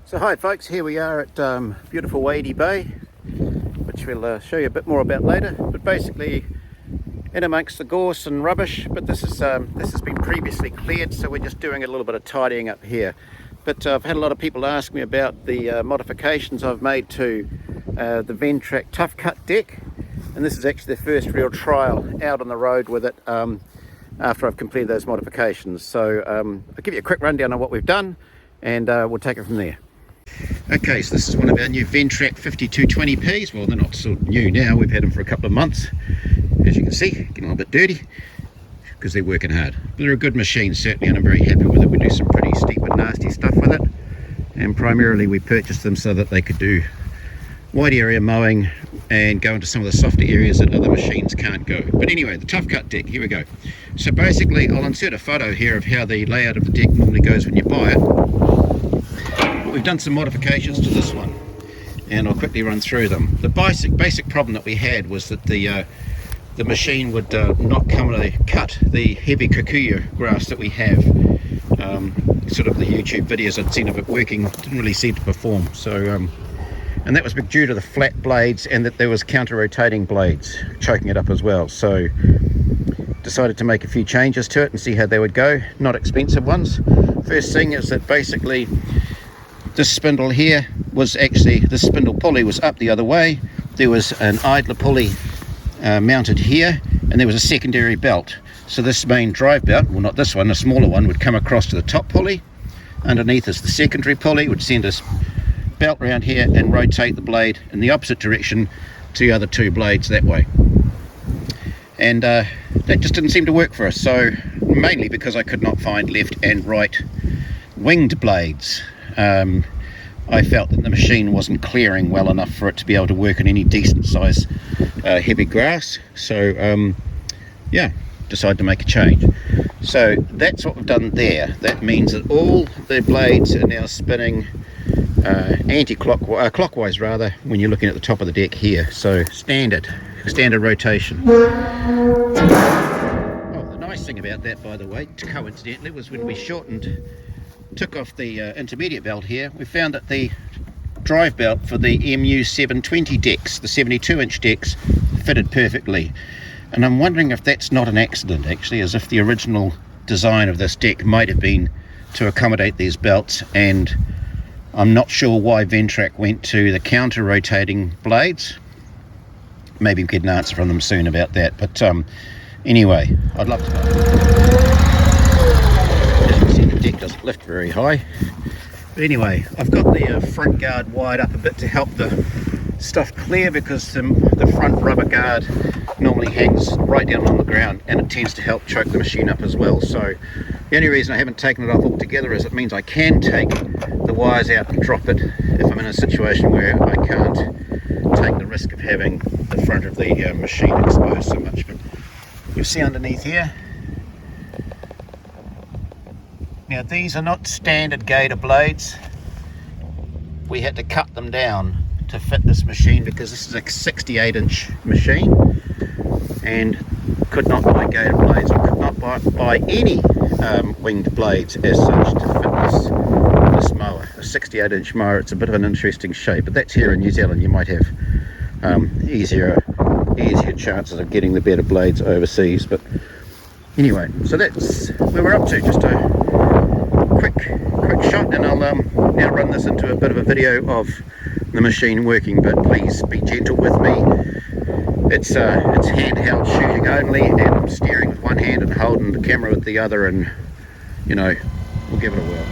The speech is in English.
So hi folks, here we are at beautiful Wadey Bay, which we'll show you a bit more about later. But basically in amongst the gorse and rubbish, but this has been previously cleared, so we're just doing a little bit of tidying up here. But I've had a lot of people ask me about the modifications I've made to the Ventrac tough cut deck, and this is actually the first real trial out on the road with it after I've completed those modifications. So I'll give you a quick rundown on what we've done, and we'll take it from there. Okay, so this is one of our new Ventrac 5220Ps. Well, they're not so new now, we've had them for a couple of months. As you can see, getting a little bit dirty because they're working hard. But they're a good machine certainly, and I'm very happy with it. We do some pretty steep and nasty stuff with it, and primarily we purchased them so that they could do wide area mowing and go into some of the softer areas that other machines can't go. But anyway, the tough cut deck, here we go. So basically I'll insert a photo here of how the layout of the deck normally goes when you buy it. We've done some modifications to this one, and I'll quickly run through them. The basic problem that we had was that the machine would not come to cut the heavy Kikuyu grass that we have. Sort of the YouTube videos I'd seen of it working didn't really seem to perform. So, and that was due to the flat blades, and that there was counter-rotating blades choking it up as well. So, decided to make a few changes to it and see how they would go. Not expensive ones. First thing is that basically this spindle here was actually, this spindle pulley was up the other way. There was an idler pulley mounted here, and there was a secondary belt. So this main drive belt, well not this one, a smaller one, would come across to the top pulley. Underneath is the secondary pulley, would send this belt around here and rotate the blade in the opposite direction to the other two blades that way. And that just didn't seem to work for us, so mainly because I could not find left and right winged blades. I felt that the machine wasn't clearing well enough for it to be able to work in any decent size heavy grass. So yeah, decided to make a change. So that's what we've done there. That means that all the blades are now spinning clockwise rather, when you're looking at the top of the deck here. So standard rotation. Oh, the nice thing about that, by the way, coincidentally, was when we took off the intermediate belt here, we found that the drive belt for the MU 720 decks, the 72-inch decks, fitted perfectly. And I'm wondering if that's not an accident, actually, as if the original design of this deck might have been to accommodate these belts, and I'm not sure why Ventrac went to the counter-rotating blades. Maybe we get an answer from them soon about that, but anyway, I'd love to know. The deck doesn't lift very high, but anyway, I've got the front guard wide up a bit to help the stuff clear, because the front rubber guard normally hangs right down on the ground, and it tends to help choke the machine up as well. So the only reason I haven't taken it off altogether is it means I can take the wires out and drop it if I'm in a situation where I can't take the risk of having the front of the machine exposed so much. But you'll see underneath here, now these are not standard gator blades. We had to cut them down to fit this machine, because this is a 68-inch machine and could not buy gator blades, or could not buy any winged blades as such to fit this mower. A 68-inch mower, it's a bit of an interesting shape, but that's here in New Zealand. You might have easier chances of getting the better blades overseas. But anyway, so that's where we're up to. Just a quick shot, and I'll now run this into a bit of a video of the machine working, but please be gentle with me. It's handheld shooting only, and I'm steering with one hand and holding the camera with the other, and you know, we'll give it a whirl.